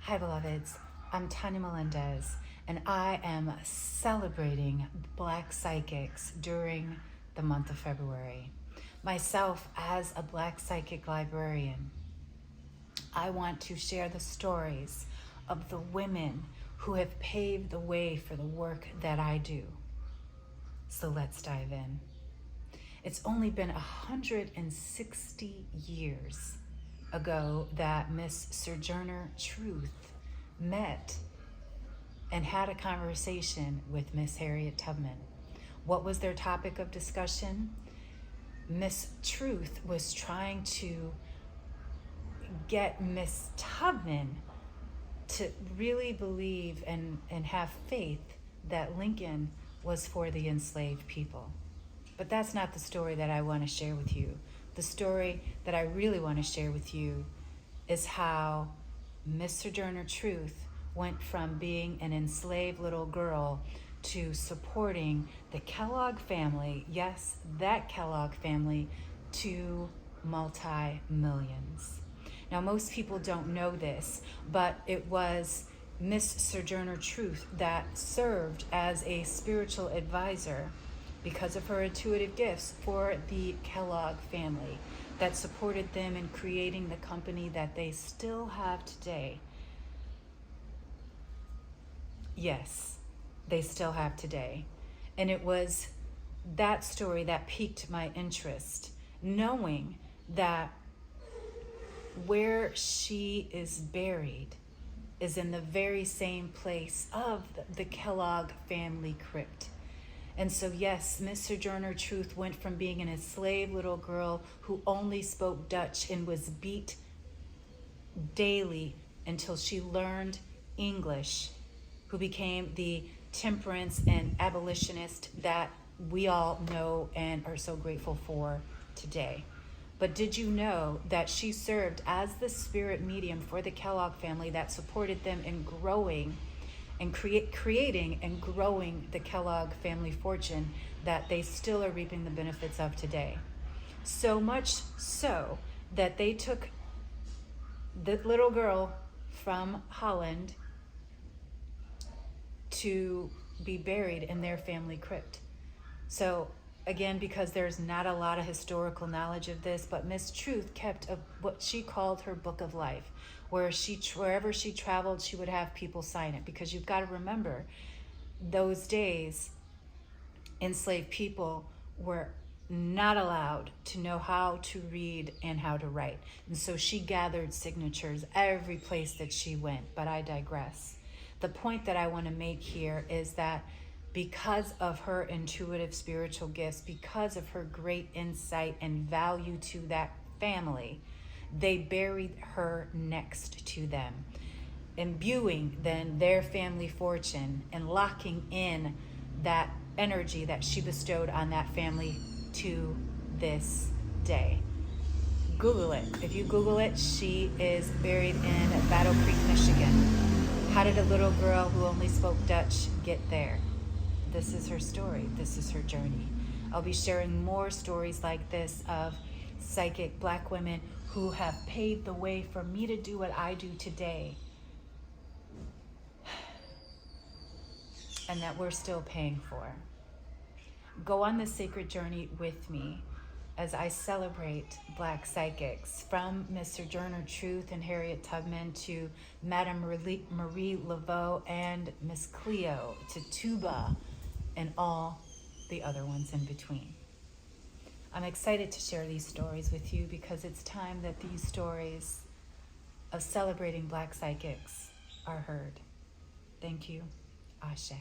Hi, beloveds. I'm Tanya Melendez, and I am celebrating Black Psychics during the month of February. Myself, as a Black Psychic librarian, I want to share the stories of the women who have paved the way for the work that I do. So let's dive in. It's only been 160 years ago that Miss Sojourner Truth met and had a conversation with Miss Harriet Tubman. What was their topic of discussion? Miss Truth was trying to get Miss Tubman to really believe and have faith that Lincoln was for the enslaved people. But that's not the story that I want to share with you. The story that I really want to share with you is how Miss Sojourner Truth went from being an enslaved little girl to supporting the Kellogg family, yes, that Kellogg family, to multi-millions. Now, most people don't know this, but it was Miss Sojourner Truth that served as a spiritual advisor because of her intuitive gifts for the Kellogg family that supported them in creating the company that they still have today. Yes, they still have today. And it was that story that piqued my interest, knowing that where she is buried is in the very same place of the Kellogg family crypt. And so, yes, Miss Sojourner Truth went from being an enslaved little girl who only spoke Dutch and was beat daily until she learned English, who became the temperance and abolitionist that we all know and are so grateful for today. But did you know that she served as the spirit medium for the Kellogg family that supported them in growing and creating and growing the Kellogg family fortune that they still are reaping the benefits of today? So much so that they took the little girl from Holland to be buried in their family crypt. So again, because there's not a lot of historical knowledge of this, but Miss Truth kept what she called her book of life, where wherever she traveled, she would have people sign it. Because you've got to remember, those days, enslaved people were not allowed to know how to read and how to write. And so she gathered signatures every place that she went, but I digress. The point that I want to make here is that because of her intuitive spiritual gifts, because of her great insight and value to that family, they buried her next to them, imbuing then their family fortune and locking in that energy that she bestowed on that family to this day. Google it. If you Google it, she is buried in Battle Creek, Michigan. How did a little girl who only spoke Dutch get there? This is her story. This is her journey. I'll be sharing more stories like this of psychic Black women who have paved the way for me to do what I do today, and that we're still paying for. Go on this sacred journey with me as I celebrate Black psychics, from Miss Sojourner Truth and Harriet Tubman to Madame Marie Laveau and Miss Cleo to Tuba and all the other ones in between. I'm excited to share these stories with you because it's time that these stories of celebrating Black psychics are heard. Thank you. Ashe.